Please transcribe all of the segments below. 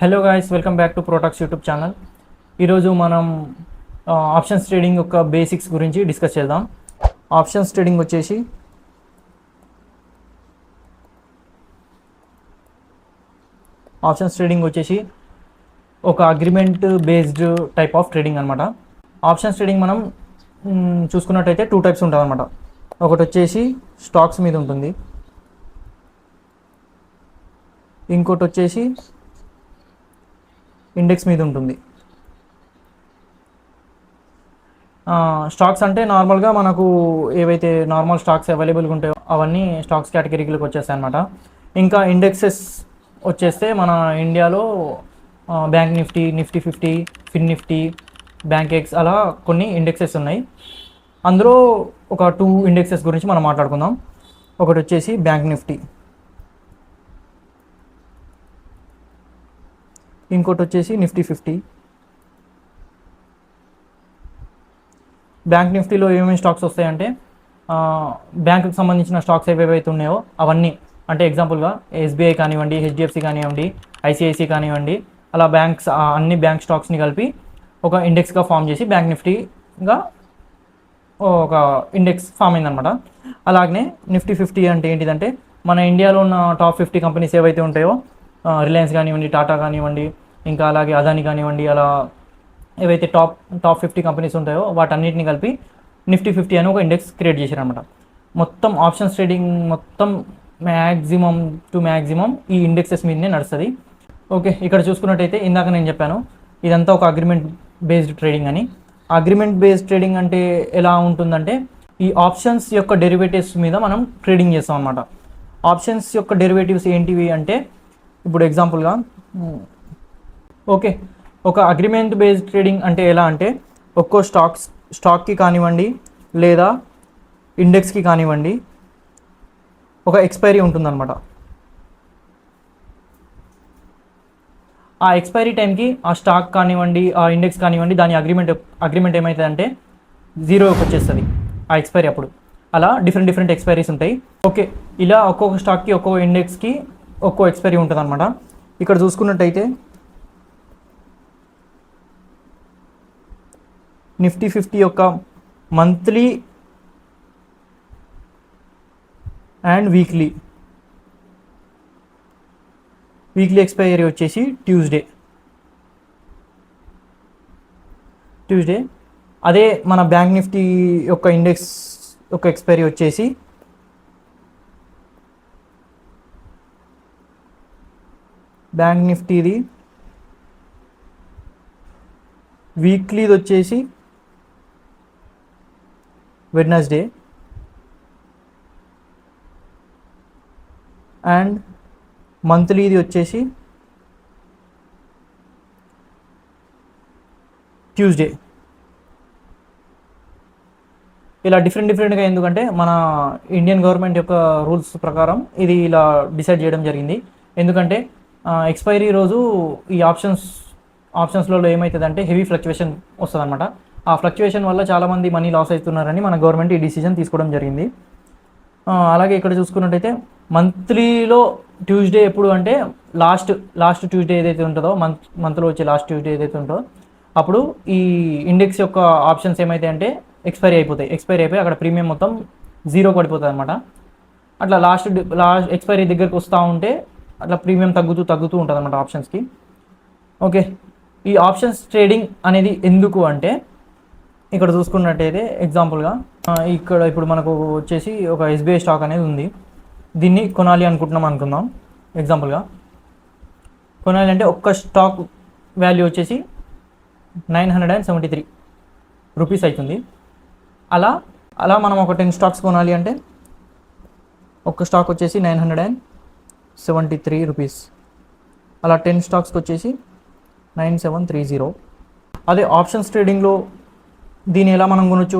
Hello guys, welcome back to Protax YouTube channel. ఈరోజు మనం options trading యొక్క basics గురించి డిస్కస్ చేద్దాం. ఆప్షన్స్ ట్రేడింగ్ వచ్చేసి ఒక agreement based type of trading అనమాట. ఆప్షన్స్ ట్రేడింగ్ మనం చూసుకున్నట్టయితే టూ టైప్స్ ఉంటుంది అనమాట. ఒకటి వచ్చేసి స్టాక్స్ మీద ఉంటుంది, ఇంకోటి వచ్చేసి ఇండెక్స్ మీద ఉంటుంది. స్టాక్స్ అంటే నార్మల్గా మనకు ఏవైతే నార్మల్ స్టాక్స్ అవైలబుల్గా ఉంటాయో అవన్నీ స్టాక్స్ కేటగిరీలోకి వచ్చేస్తాయి అనమాట. ఇంకా ఇండెక్సెస్ వచ్చేస్తే మన ఇండియాలో బ్యాంక్ నిఫ్టీ, నిఫ్టీ 50, ఫిన్ నిఫ్టీ, బ్యాంక్ ఎక్స్ అలా కొన్ని ఇండెక్సెస్ ఉన్నాయి. అందులో ఒక 2 ఇండెక్సెస్ గురించి మనం మాట్లాడుకుందాం. ఒకటి వచ్చేసి బ్యాంక్ నిఫ్టీ, ఇంకోటి వచ్చేసి నిఫ్టీ 50. బ్యాంక్ నిఫ్టీలో ఏమేమి స్టాక్స్ వస్తాయంటే బ్యాంకుకి సంబంధించిన స్టాక్స్ ఏవేవైతే ఉన్నాయో అవన్నీ, అంటే ఎగ్జాంపుల్గా ఎస్బీఐ కానివ్వండి, హెచ్డిఎఫ్సి కానివ్వండి, ఐసిఐసి కానివ్వండి, అలా బ్యాంక్స్ అన్ని బ్యాంక్ స్టాక్స్ని కలిపి ఒక ఇండెక్స్గా ఫామ్ చేసి బ్యాంక్ నిఫ్టీగా ఒక ఇండెక్స్ ఫామ్ అయిందనమాట. అలాగనే నిఫ్టీ 50 అంటే ఏంటిదంటే మన ఇండియాలో ఉన్న టాప్ 50 కంపెనీస్ ఏవైతే ఉంటాయో, రిలయన్స్ కానివ్వండి, టాటా కానివ్వండి, ఇంకా అలాగే అదాని కానివ్వండి, అలా ఏవైతే టాప్ 50 కంపెనీస్ ఉంటాయో వాటన్నిటిని కలిపి నిఫ్టీ 50 అని ఒక ఇండెక్స్ క్రియేట్ చేశారనమాట. మొత్తం ఆప్షన్స్ ట్రేడింగ్ మొత్తం మ్యాక్సిమం ఈ ఇండెక్సెస్ మీదనే నడుస్తుంది. ఓకే, ఇక్కడ చూసుకున్నట్టయితే ఇందాక నేను చెప్పాను ఇదంతా ఒక అగ్రిమెంట్ బేస్డ్ ట్రేడింగ్ అని. అగ్రిమెంట్ బేస్డ్ ట్రేడింగ్ అంటే ఎలా ఉంటుందంటే ఈ ఆప్షన్స్ యొక్క డెరివేటివ్స్ మీద మనం ట్రేడింగ్ చేస్తాం అనమాట. ఆప్షన్స్ యొక్క డెరివేటివ్స్ ఏంటివి అంటే ఇప్పుడు ఎగ్జాంపుల్గా ఓకే, ఒక అగ్రిమెంట్ బేస్డ్ ట్రేడింగ్ అంటే ఎలా అంటే ఒక్కో స్టాక్కి కానివ్వండి లేదా ఇండెక్స్కి కానివ్వండి ఒక ఎక్స్పైరీ ఉంటుందన్నమాట. ఆ ఎక్స్పైరీ టైంకి ఆ స్టాక్ కానివ్వండి, ఆ ఇండెక్స్ కానివ్వండి, దాని అగ్రిమెంట్ ఏమవుతుందంటే జీరోకి వచ్చేస్తుంది ఆ ఎక్స్పైరీ అప్పుడు. అలా డిఫరెంట్ ఎక్స్పైరీస్ ఉంటాయి. ఓకే, ఇలా ఒక్కొక్క స్టాక్కి ఒక్కొక్క ఇండెక్స్కి ఒక్కో ఎక్స్పైరీ ఉంటుంది అనమాట. ఇక్కడ చూసుకున్నట్టయితే నిఫ్టీ 50 యొక్క మంత్లీ అండ్ వీక్లీ ఎక్స్పైరీ వచ్చేసి ట్యూస్డే. అదే మన బ్యాంక్ నిఫ్టీ యొక్క ఇండెక్స్ యొక్క ఎక్స్పైరీ వచ్చేసి బ్యాంక్ నిఫ్టీది వీక్లీది వచ్చేసి వెడ్నెస్డే అండ్ మంత్లీది వచ్చేసి ట్యూస్డే. ఇలా డిఫరెంట్గా ఎందుకంటే మన ఇండియన్ గవర్నమెంట్ యొక్క రూల్స్ ప్రకారం ఇది ఇలా డిసైడ్ చేయడం జరిగింది. ఎందుకంటే ఎక్స్పైరీ రోజు ఈ ఆప్షన్స్లో ఏమవుతుందంటే హెవీ ఫ్లక్చువేషన్ వస్తుంది అనమాట. ఆ ఫ్లక్చువేషన్ వల్ల చాలామంది మనీ లాస్ అవుతున్నారని మన గవర్నమెంట్ ఈ డిసిజన్ తీసుకోవడం జరిగింది. అలాగే ఇక్కడ చూసుకున్నట్టయితే మంత్లీలో ట్యూస్డే ఎప్పుడు అంటే లాస్ట్ ట్యూస్డే ఏదైతే ఉంటుందో, మంత్లో వచ్చే లాస్ట్ ట్యూస్డే ఏదైతే ఉంటుందో అప్పుడు ఈ ఇండెక్స్ యొక్క ఆప్షన్స్ ఏమైతే అంటే ఎక్స్పైరీ అయిపోయి అక్కడ ప్రీమియం మొత్తం జీరో పడిపోతుంది అనమాట. అట్లా లాస్ట్ ఎక్స్పైరీ దగ్గరికి వస్తూ ఉంటే అట్లా ప్రీమియం తగ్గుతూ ఉంటుంది అనమాట ఆప్షన్స్కి. ఓకే, ఈ ఆప్షన్స్ ట్రేడింగ్ అనేది ఎందుకు అంటే ఇక్కడ చూసుకున్నట్టయితే ఎగ్జాంపుల్గా ఇప్పుడు మనకు వచ్చేసి ఒక ఎస్బీఐ స్టాక్ అనేది ఉంది. దీన్ని కొనాలి అనుకుందాం. ఎగ్జాంపుల్గా కొనాలి అంటే ఒక్క స్టాక్ వాల్యూ వచ్చేసి 973 రూపీస్ అవుతుంది. అలా మనం ఒక 10 స్టాక్స్ కొనాలి అంటే ఒక్క స్టాక్ వచ్చేసి 973 రూపీస్. అలా 10 స్టాక్స్కి వచ్చేసి 9730. అదే ఆప్షన్స్ ట్రేడింగ్లో దీన్ని ఎలా మనం కొనొచ్చు?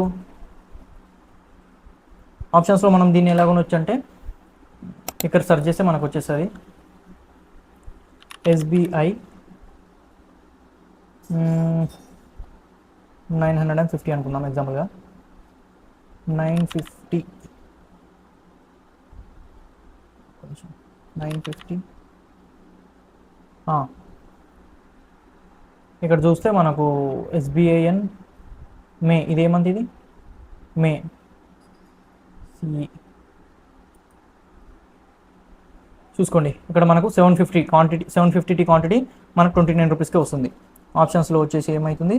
ఆప్షన్స్లో మనం దీన్ని ఎలా కొనొచ్చు అంటే ఇక్కడ సెర్చ్ చేస్తే మనకు వచ్చేస్తుంది ఎస్బీఐ 950 అనుకుందాం. ఎగ్జాంపుల్గా 950 950 ఇక్కడ చూస్తే మనకు SBIN మే, ఇదేమంది ఇది మే సి, చూసుకోండి ఇక్కడ మనకు 750 క్వాంటిటీ, 750 క్వాంటిటీ మనకు 29 రూపీస్కే వస్తుంది. ఆప్షన్స్లో వచ్చేసి ఏమవుతుంది,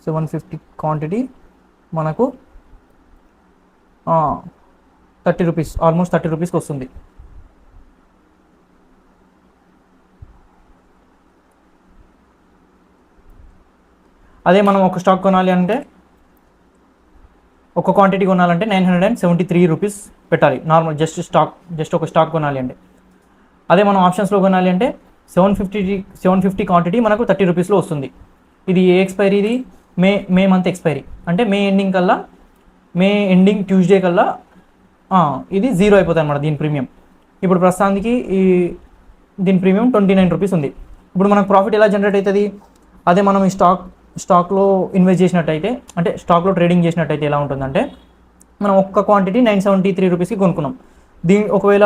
750 క్వాంటిటీ మనకు 30 రూపీస్, ఆల్మోస్ట్ 30 రూపీస్కి వస్తుంది. అదే మనం ఒక స్టాక్ కొనాలి అంటే, ఒక క్వాంటిటీ కొనాలంటే 973 రూపీస్ పెట్టాలి నార్మల్, జస్ట్ ఒక స్టాక్ కొనాలి అంటే. అదే మనం ఆప్షన్స్లో కొనాలి అంటే 750 క్వాంటిటీ మనకు 30 రూపీస్లో వస్తుంది. ఇది ఏ ఎక్స్పైరీ, ఇది మే మంత్ ఎక్స్పైరీ, అంటే మే ఎండింగ్ ట్యూస్డే కల్లా ఇది 0 అయిపోతుంది అన్నమాట దీని ప్రీమియం. ఇప్పుడు ప్రస్తుతానికి దీని ప్రీమియం 29 రూపీస్ ఉంది. ఇప్పుడు మనకు ప్రాఫిట్ ఎలా జనరేట్ అవుతుంది, అదే మనం ఈ స్టాక్లో ఇన్వెస్ట్ చేసినట్టయితే, అంటే స్టాక్లో ట్రేడింగ్ చేసినట్టయితే ఎలా ఉంటుందంటే, మనం ఒక్క క్వాంటిటీ 973 రూపీస్కి కొనుక్కున్నాం. ఒకవేళ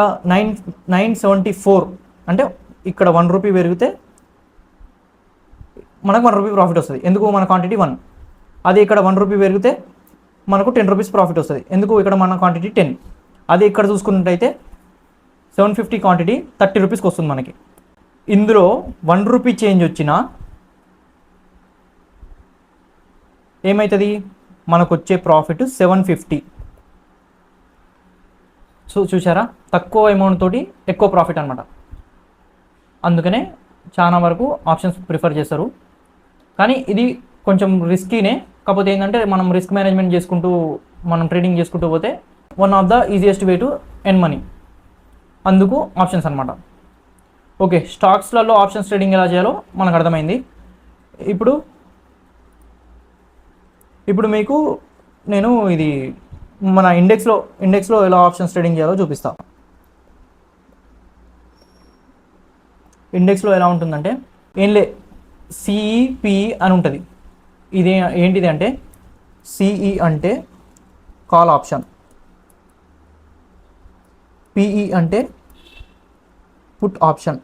974 అంటే ఇక్కడ 1 రూపీ పెరిగితే మనకు 1 రూపీ ప్రాఫిట్ వస్తుంది, ఎందుకు మన క్వాంటిటీ 1. అదే ఇక్కడ 1 రూపీ పెరిగితే మనకు 10 రూపీస్ ప్రాఫిట్ వస్తుంది, ఎందుకు ఇక్కడ మన క్వాంటిటీ 10. అదే ఇక్కడ చూసుకున్నట్టయితే 750 క్వాంటిటీ 30 రూపీస్కి వస్తుంది మనకి. ఇందులో 1 రూపీ చేంజ్ వచ్చినా ఏమవుతుంది, మనకు వచ్చే ప్రాఫిట్ 750. సో చూసారా, తక్కువ అమౌంట్ తోటి ఎక్కువ ప్రాఫిట్ అనమాట. అందుకనే చాలా వరకు ఆప్షన్స్ ప్రిఫర్ చేస్తారు. కానీ ఇది కొంచెం రిస్కీనే, కాకపోతే ఏంటంటే మనం రిస్క్ మేనేజ్మెంట్ చేసుకుంటూ మనం ట్రేడింగ్ చేసుకుంటూ పోతే one of the easiest way to earn money. అందుకు ఆప్షన్స్ అనమాట. ఓకే, స్టాక్స్లలో ఆప్షన్స్ ట్రేడింగ్ ఎలా చేయాలో మనకు అర్థమైంది. ఇప్పుడు మీకు నేను ఇది మన ఇండెక్స్లో ఎలా ఆప్షన్స్ ట్రేడింగ్ చేయాలో చూపిస్తా. ఇండెక్స్లో ఎలా ఉంటుందంటే, సిఈపిఈ అని ఉంటుంది. ఇది ఏంటిది అంటే, సిఈ అంటే కాల్ ఆప్షన్, పిఈ అంటే పుట్ ఆప్షన్.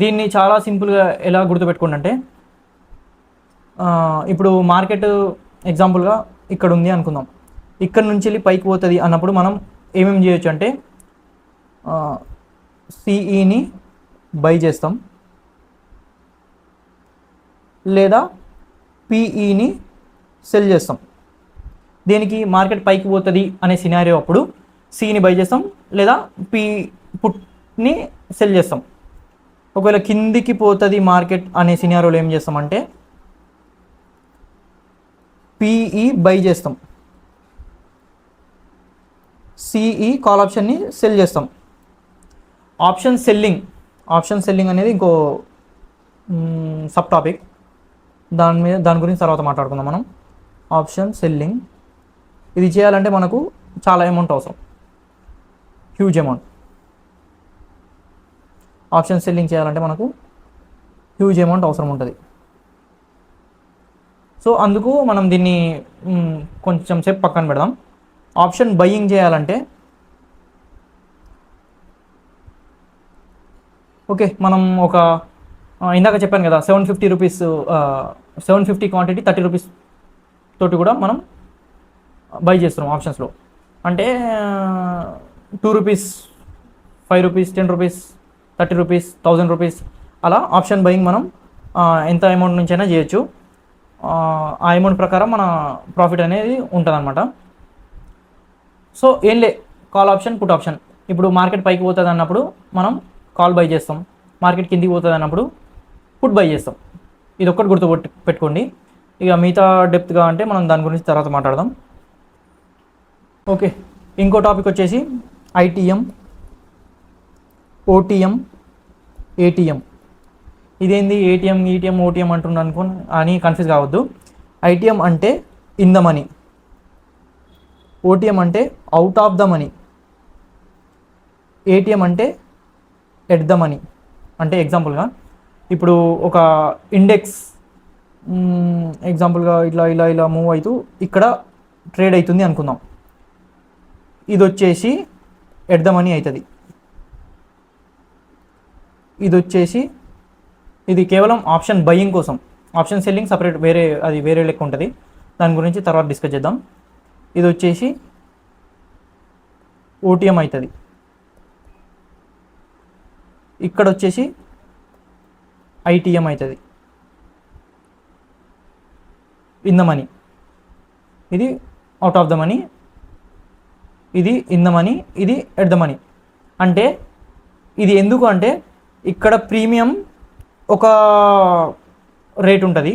దీన్ని చాలా సింపుల్గా ఎలా గుర్తుపెట్టుకోండి అంటే, ఇప్పుడు మార్కెట్ ఎగ్జాంపుల్గా ఇక్కడ ఉంది అనుకుందాం, ఇక్కడ నుంచి వెళ్ళి పైకి పోతుంది అన్నప్పుడు మనం ఏమేమి చేయొచ్చు అంటే, సిఈని బై చేస్తాం, లేదా పిఈని సెల్ చేస్తాం. దేనికి, మార్కెట్ పైకి పోతుంది అనే సినారియో అప్పుడు సిని బై చేస్తాం, లేదా పుట్ని సెల్ చేస్తాం. ఒకవేళ కిందికి పోతుంది మార్కెట్ అనే సినారియోలో ఏం చేస్తామంటే పిఈ బై చేస్తాం, సిఈ కాల్ ఆప్షన్ని సెల్ చేస్తాం. ఆప్షన్ సెల్లింగ్ అనేది ఇంకో సబ్ టాపిక్, దాని గురించి తర్వాత మాట్లాడుకుందాం మనం. ఆప్షన్ సెల్లింగ్ ఇది చేయాలంటే మనకు చాలా అమౌంట్ అవసరం, హ్యూజ్ అమౌంట్. ఆప్షన్ సెల్లింగ్ చేయాలంటే మనకు హ్యూజ్ అమౌంట్ అవసరం ఉంటుంది. సో అందుకు మనం దీన్ని కొంచెం సేపు పక్కన పెడదాం. ఆప్షన్ బయ్యింగ్ చేయాలంటే, ఓకే, మనం ఇందాక చెప్పాను కదా 750 రూపీస్, 750 క్వాంటిటీ 30 రూపీస్ తోటి కూడా మనం బై చేస్తున్నాం ఆప్షన్స్లో. అంటే 2 rupees, 5 rupees, 10 rupees, 30 rupees, 1000 rupees, అలా ఆప్షన్ బయింగ్ మనం ఎంత అమౌంట్ నుంచి అయినా చేయొచ్చు. ఆ అమౌంట్ ప్రకారం మన ప్రాఫిట్ అనేది ఉంటుంది అనమాట. So call option, put option. ఇప్పుడు మార్కెట్ పైకి పోతుంది అన్నప్పుడు మనం కాల్ బై చేస్తాం, మార్కెట్ కిందికి పోతుంది అన్నప్పుడు పుట్ బై చేస్తాం. ఇది ఒక్కటి పెట్టుకోండి. ఇక మిగతా డెప్త్గా అంటే మనం దాని గురించి తర్వాత మాట్లాడదాం. ఓకే, ఇంకో టాపిక్ వచ్చేసి ఐటీఎం, ఓటీఎం, ఏటీఎం. ఇదేంది ఏటీఎం, ఈటీఎం, ఓటీఎం అంటున్నాను అని కన్ఫ్యూజ్ కావద్దు. ఐటీఎం అంటే ఇన్ ద మనీ, ఓటీఎం అంటే out of the money, ATM అంటే ఎట్ ద మనీ. అంటే ఎగ్జాంపుల్గా ఇప్పుడు ఒక ఇండెక్స్ ఎగ్జాంపుల్గా ఇట్లా ఇలా ఇలా మూవ్ అవుతూ ఇక్కడ ట్రేడ్ అవుతుంది అనుకుందాం. ఇది వచ్చేసి ఎట్ ద మనీ అవుతుంది. ఇది వచ్చేసి ఇది కేవలం ఆప్షన్ బయింగ్ కోసం, ఆప్షన్ సెల్లింగ్ సపరేట్ వేరే, అది వేరే లెక్క ఉంటుంది, దాని గురించి తర్వాత డిస్కస్ చేద్దాం. ఇది వచ్చేసి ఓటీఎం అవుతుంది. ఇక్కడ వచ్చేసి ఐటీఎం అవుతుంది, ఇన్ ద మనీ. ఇది అవుట్ ఆఫ్ ద మనీ, ఇది ఇన్ ద మనీ, ఇది ఎట్ ద మనీ. అంటే ఇది ఎందుకు అంటే ఇక్కడ ప్రీమియం ఒక రేట్ ఉంటుంది,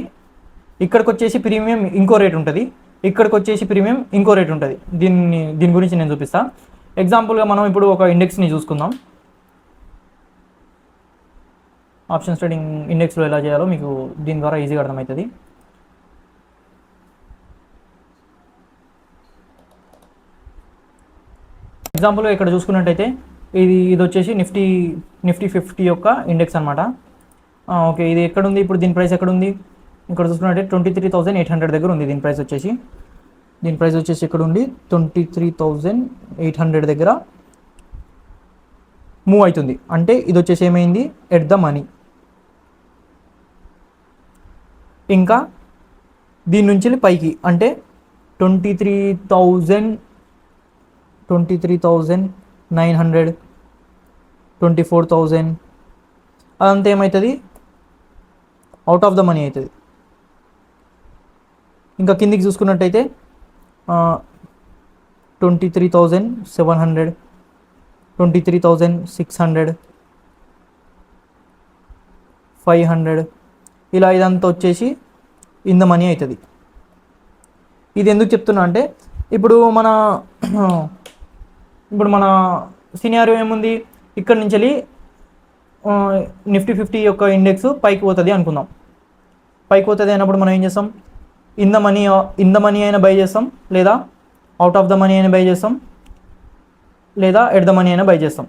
ఇక్కడికి వచ్చేసి ప్రీమియం ఇంకో రేట్ ఉంటుంది, ఇక్కడికి వచ్చేసి ప్రీమియం ఇంకో రేట్ ఉంటుంది. దీని గురించి నేను చూపిస్తాను. ఎగ్జాంపుల్గా మనం ఇప్పుడు ఒక ఇండెక్స్ని చూసుకుందాం. ఆప్షన్స్ ట్రేడింగ్ ఇండెక్స్లో ఎలా చేయాలో మీకు దీని ద్వారా ఈజీగా అర్థమవుతుంది. ఎగ్జాంపుల్గా ఇక్కడ చూసుకున్నట్టయితే ఇది వచ్చేసి నిఫ్టీ 50 యొక్క ఇండెక్స్ అనమాట. ఓకే, ఇది ఎక్కడుంది ఇప్పుడు, దీని ప్రైస్ ఎక్కడుంది? ఇక్కడ చూసుకున్నట్టయితే 23,800 దగ్గర ఉంది. దీని ప్రైస్ వచ్చేసి ఇక్కడ ఉంది 23,800 దగ్గర మూవ్ అవుతుంది. అంటే ఇది వచ్చేసి ఏమైంది, ఎట్ ద మనీ. ఇంకా దీని నుంచి పైకి అంటే 23,900, 24,000, అదంతా ఏమవుతుంది, అవుట్ ఆఫ్ ద మనీ అవుతుంది. ఇంకా కిందికి చూసుకున్నట్టయితే 23,700, 23,600, 500, ఇలా ఇదంతా వచ్చేసి ఇన్ ద మనీ అవుతుంది. ఇది ఎందుకు చెప్తున్నా అంటే ఇప్పుడు మన సినారియో ఏముంది, ఇక్కడ నుంచి వెళ్ళి నిఫ్టీ 50 యొక్క ఇండెక్స్ పైకి పోతుంది అనుకుందాం. పైకి పోతుంది అన్నప్పుడు మనం ఏం చేస్తాం, ఇన్ ద మనీ అయినా బై చేస్తాం, లేదా అవుట్ ఆఫ్ ద మనీ అయినా బై చేస్తాం, లేదా ఎట్ ద మనీ అయినా బై చేస్తాం.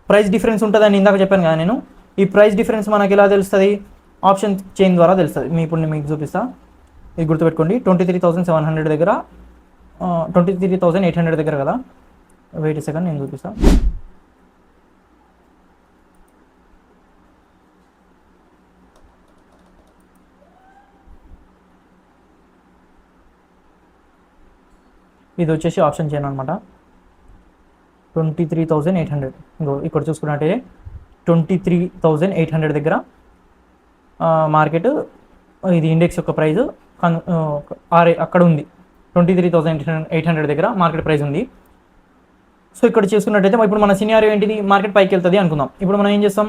ప్రైస్ డిఫరెన్స్ ఉంటుందని ఇందాక చెప్పాను కదా నేను. ఈ ప్రైస్ డిఫరెన్స్ మనకి ఎలా తెలుస్తుంది, ఆప్షన్ చైన్ ద్వారా తెలుస్తుంది. ఇప్పుడు నేను మీకు చూపిస్తా, ఇది గుర్తుపెట్టుకోండి. 23,700 దగ్గర 23,800 దగ్గర కదా, వెయిట్ సెకండ్ నేను చూపిస్తా. ఇది వచ్చేసి ఆప్షన్ చైన్ అనమాట. 23,800 ఇక్కడ చూసుకున్నట్టే 23,800 దగ్గర మార్కెట్, ఇది ఇండెక్స్ యొక్క ప్రైస్ అక్కడ ఉంది. 23,800 దగ్గర మార్కెట్ ప్రైస్ ఉంది. సో ఇక్కడ చేసుకున్నట్టయితే ఇప్పుడు మన సినారియో ఏంటిది, మార్కెట్ పైకి వెళ్తుంది అనుకుందాం. ఇప్పుడు మనం ఏం చేస్తాం,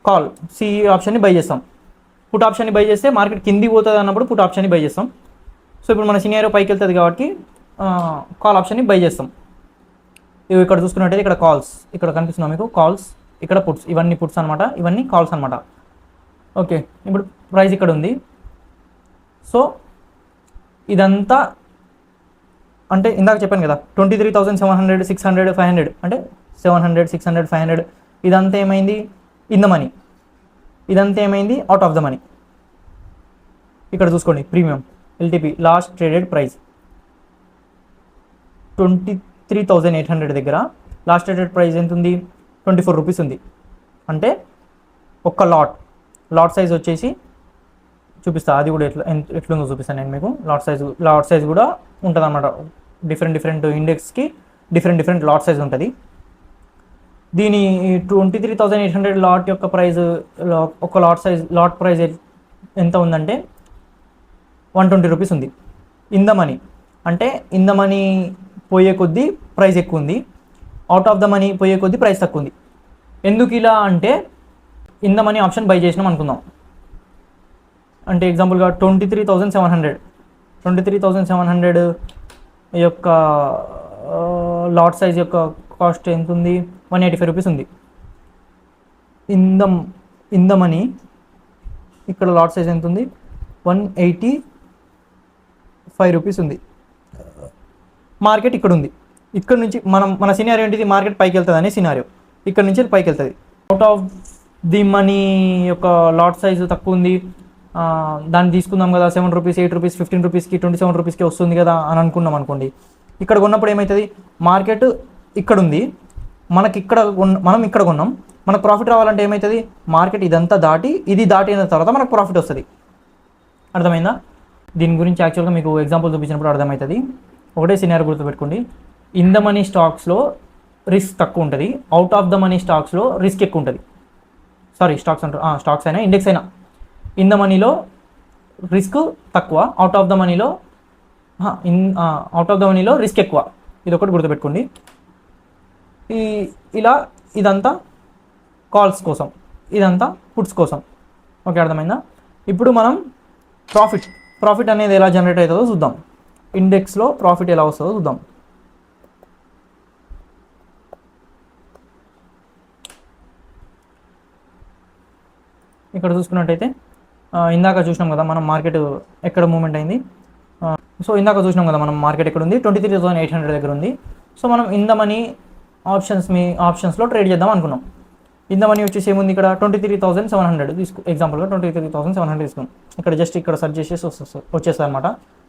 కాల్ సి ఆప్షన్ని బై చేస్తాం. పుట్ ఆప్షన్ని బై చేస్తే మార్కెట్ కింది పోతుంది అన్నప్పుడు పుట్ ఆప్షన్ని బై చేస్తాం. సో ఇప్పుడు మన సినారియో పైకి వెళ్తుంది కాబట్టి కాల్ ఆప్షన్ని బై చేస్తాం. ఇవి ఇక్కడ చూసుకున్నట్టయితే ఇక్కడ కాల్స్, ఇక్కడ కనిపిస్తున్నాం మీకు కాల్స్, ఇక్కడ పుట్స్, ఇవన్నీ పుట్స్ అనమాట, ఇవన్నీ కాల్స్ అనమాట. ఓకే, ఇప్పుడు ప్రైస్ ఇక్కడ ఉంది. సో ఇదంతా అంటే ఇందాక చెప్పాను కదా 23,700, 600, 500 అంటే 700, 600, 500 ఇదంతా ఏమైంది, ఇన్ ద మనీ. ఇదంతా ఏమైంది, అవుట్ ఆఫ్ ద మనీ. ఇక్కడ చూసుకోండి, premium LTP last traded price 23,800 దగ్గర లాస్ట్ ట్రేడెడ్ ప్రైస్ ఎంత ఉంది, 24 రూపీస్ ఉంది. అంటే ఒక్క లాట్ సైజ్ వచ్చేసి చూపిస్తా, అది కూడా ఎట్లుందో చూపిస్తాను నేను మీకు. లాట్ సైజ్ కూడా ఉంటుంది అన్నమాట. డిఫరెంట్ ఇండెక్స్కి డిఫరెంట్ లాట్ సైజ్ ఉంటుంది. దీని 23,800 లాట్ యొక్క ప్రైస్, ఒక లాట్ ప్రైస్ ఎంత ఉందంటే 120 రూపీస్ ఉంది. ఇన్ ద మనీ అంటే ఇన్ ద మనీ పోయే కొద్దీ ప్రైస్ ఎక్కువ ఉంది, అవుట్ ఆఫ్ ద మనీ పోయే కొద్దీ ప్రైస్ తక్కువ ఉంది. ఎందుకు ఇలా అంటే in the money option by చేసినాం అనుకుందాం. అంటే ఎగ్జాంపుల్గా 23,700 యొక్క లాట్ సైజ్ యొక్క కాస్ట్ ఎంత ఉంది, 185 రూపీస్ ఉంది. ఇన్ ద మనీ ఇక్కడ లాట్ సైజ్ ఎంత ఉంది, 185 రూపీస్ ఉంది. మార్కెట్ ఇక్కడ ఉంది. ఇక్కడ నుంచి మన సినారియో ఏంటిది, మార్కెట్ పైకి వెళ్తుంది అనే సినారియో. ఇక్కడ నుంచి పైకి వెళ్తుంది. అవుట్ ఆఫ్ ది మనీ యొక్క లాట్ సైజు తక్కువ ఉంది, దాన్ని తీసుకుందాం కదా, 7 రూపీస్, 8 రూపీస్, 15 రూపీస్కి, 27 రూపీస్కి వస్తుంది కదా అని అనుకున్నాం అనుకోండి. ఇక్కడ కొన్నప్పుడు ఏమవుతుంది, మార్కెట్ ఇక్కడ ఉంది, మనం ఇక్కడ కొన్నాం, మనకు ప్రాఫిట్ రావాలంటే ఏమవుతుంది, మార్కెట్ ఇదంతా దాటి ఇది దాటిన తర్వాత మనకు ప్రాఫిట్ వస్తుంది. అర్థమైందా? దీని గురించి యాక్చువల్గా మీకు ఎగ్జాంపుల్ చూపించినప్పుడు అర్థమవుతుంది. ఒకటే సినారియో గుర్తుపెట్టుకోండి. ఇన్ ద మనీ స్టాక్స్లో రిస్క్ తక్కువ ఉంటుంది, అవుట్ ఆఫ్ ద మనీ స్టాక్స్లో రిస్క్ ఎక్కువ ఉంటుంది. సారీ, స్టాక్స్ అంటారు, స్టాక్స్ అయినా ఇండెక్స్ అయినా. ఇన్ ద మనీలో రిస్క్ తక్కువ, అవుట్ ఆఫ్ ద మనీలో రిస్క్ ఎక్కువ. ఇది ఒకటి గుర్తుపెట్టుకోండి. ఇలా ఇదంతా కాల్స్ కోసం, ఇదంతా పుట్స్ కోసం. ఓకే, అర్థమైందా? ఇప్పుడు మనం ప్రాఫిట్ అనేది ఎలా జనరేట్ అవుతుందో చూద్దాం. ఇండెక్స్లో ప్రాఫిట్ ఎలా వస్తుందో చూద్దాం. ఇక్కడ చూసుకున్నట్టయితే ఇందాక చూసినాం కదా మనం మార్కెట్ ఎక్కడ మూమెంట్ అయింది. సో ఇందాక చూసినాం కదా మనం మార్కెట్ ఎక్కడ ఉంది, 23,800 దగ్గర ఉంది. సో మనం ఇన్ ద మనీ ఆప్షన్స్లో ట్రేడ్ చేద్దాం అనుకున్నాం. ఇన్ ద మనీ వచ్చేసి ఏముంది, ఇక్కడ 23,700 ఎగ్జాంపుల్గా 23,700 తీసుకున్నాం. ఇక్కడ జస్ట్ ఇక్కడ సెర్చ్ చేసేసి వచ్చేస్తుంది అనమాట.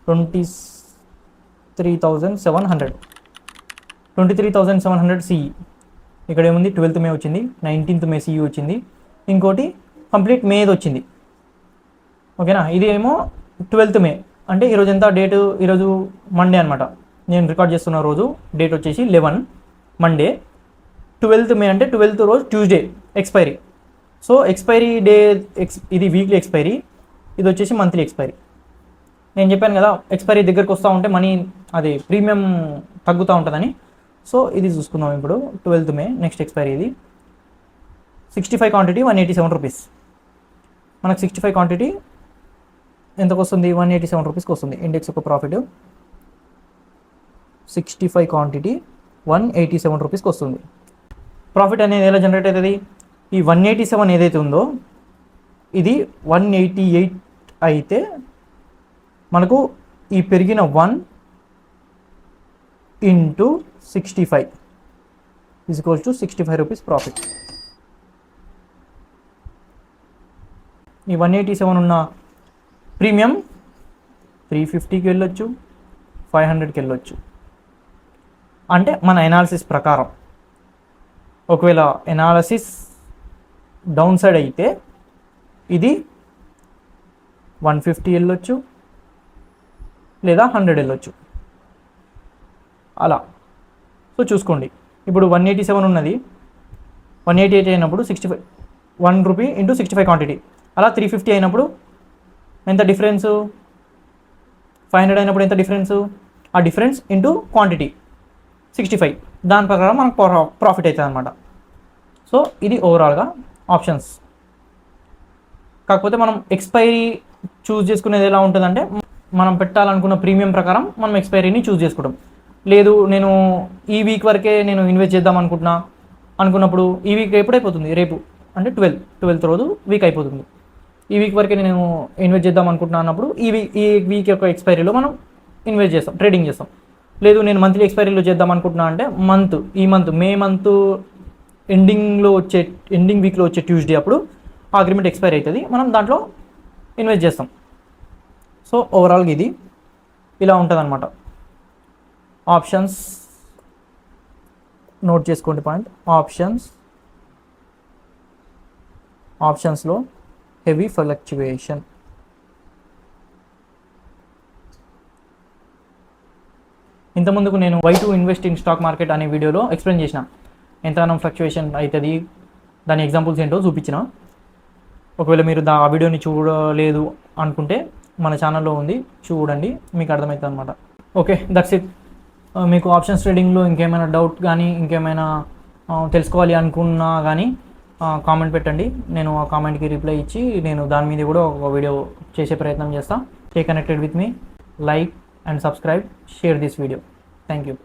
23,700 సిఈ. ఇక్కడ ఏముంది, 12th మే వచ్చింది, 19th మే సిఈ వచ్చింది, ఇంకోటి కంప్లీట్ మేది వచ్చింది. ఓకేనా? ఇది ఏమో 12th మే, అంటే ఈరోజు ఎంత డేటు, ఈరోజు మండే అనమాట. నేను రికార్డ్ చేస్తున్న రోజు డేట్ వచ్చేసి 11 మండే. 12th మే అంటే 12th రోజు Tuesday expiry. So expiry day ఇది వీక్లీ ఎక్స్పైరీ, ఇది వచ్చేసి మంత్లీ ఎక్స్పైరీ. నేను చెప్పాను కదా ఎక్స్పైరీ దగ్గరకు వస్తూ ఉంటే మనీ అది ప్రీమియం తగ్గుతూ ఉంటుందని. సో ఇది చూసుకుందాం ఇప్పుడు. 12th మే నెక్స్ట్ ఎక్స్పైరీ. ఇది 65 క్వాంటిటీ 187 రూపీస్. మనకు 65 క్వాంటిటీ ఎంతకు వస్తుంది, 187 రూపీస్కి వస్తుంది. ఇండెక్స్ యొక్క ప్రాఫిట్ 65 క్వాంటిటీ 187 రూపీస్కి వస్తుంది. ప్రాఫిట్ అనేది ఎలా జనరేట్ అవుతుంది, ఈ 187 ఏదైతే ఉందో ఇది 188 అయితే మనకు ఈ పెరిగిన 1 into 65 equals to 65 rupees profit. ఈ 187 ఉన్న ప్రీమియం 350కి వెళ్ళొచ్చు, 500కి వెళ్ళొచ్చు. అంటే మన ఎనాలిసిస్ ప్రకారం, ఒకవేళ ఎనాలిసిస్ డౌన్ సైడ్ అయితే ఇది 150 వెళ్ళొచ్చు లేదా 100 వెళ్ళొచ్చు అలా. సో చూసుకోండి, ఇప్పుడు 187 ఉన్నది, 188 అయినప్పుడు 65 1 రూపీ ఇంటూ 65 క్వాంటిటీ, అలా 350 అయినప్పుడు ఎంత డిఫరెన్సు, 500 అయినప్పుడు ఎంత డిఫరెన్సు, ఆ డిఫరెన్స్ ఇంటూ క్వాంటిటీ 65, దాని ప్రకారం మనకు ప్రాఫిట్ అవుతుంది అనమాట. సో ఇది ఓవరాల్గా ఆప్షన్స్. కాకపోతే మనం ఎక్స్పైరీ చూస్ చేసుకునేది ఎలా ఉంటుందంటే, మనం పెట్టాలనుకున్న ప్రీమియం ప్రకారం మనం ఎక్స్పైరీని చూస్ చేసుకుంటాం. లేదు నేను ఈ వీక్ వరకే నేను ఇన్వెస్ట్ చేద్దాం అనుకున్నప్పుడు ఈ వీక్ ఎప్పుడైపోతుంది, రేపు అంటే 12th రోజు వీక్ అయిపోతుంది. ఈ వీక్ వరకే నేను ఇన్వెస్ట్ చేద్దాం అనుకుంటున్నా అన్నప్పుడు ఈ వీక్ యొక్క ఎక్స్పైరీలో మనం ఇన్వెస్ట్ చేస్తాం, ట్రేడింగ్ చేస్తాం. లేదు నేను మంత్లీ ఎక్స్పైరీలో చేద్దాం అనుకుంటున్నా అంటే ఈ మంత్ మే మంత్ ఎండింగ్ వీక్లో వచ్చే ట్యూస్డే అప్పుడు ఆ అగ్రిమెంట్ ఎక్స్పైర్ అవుతుంది, మనం దాంట్లో ఇన్వెస్ట్ చేస్తాం. సో ఓవరాల్గా ఇది ఇలా ఉంటుంది అనమాట. ఆప్షన్స్ నోట్ చేసుకోండి పాయింట్. ఆప్షన్స్లో హెవీ ఫ్లక్చువేషన్. ఇంతకుముందుకు నేను why to invest in stock market అనే వీడియోలో ఎక్స్ప్లెయిన్ చేసిన ఎంతగానో ఫ్లక్చువేషన్ అవుతుంది, దాని ఎగ్జాంపుల్స్ ఏంటో చూపించిన. ఒకవేళ మీరు ఆ వీడియోని చూడలేదు అనుకుంటే మన ఛానల్లో ఉంది, చూడండి, మీకు అర్థమవుతుంది అనమాట. Okay, that's it. మీకు ఆప్షన్స్ ట్రేడింగ్లో ఇంకేమైనా డౌట్ కానీ ఇంకేమైనా తెలుసుకోవాలి అనుకున్నా కానీ కామెంట్ పెట్టండి. నేను ఆ కామెంట్కి రిప్లై ఇచ్చి నేను దాని మీద కూడా ఒక వీడియో చేసే ప్రయత్నం చేస్తాను. Stay connected with me, like and subscribe, share this video. Thank you.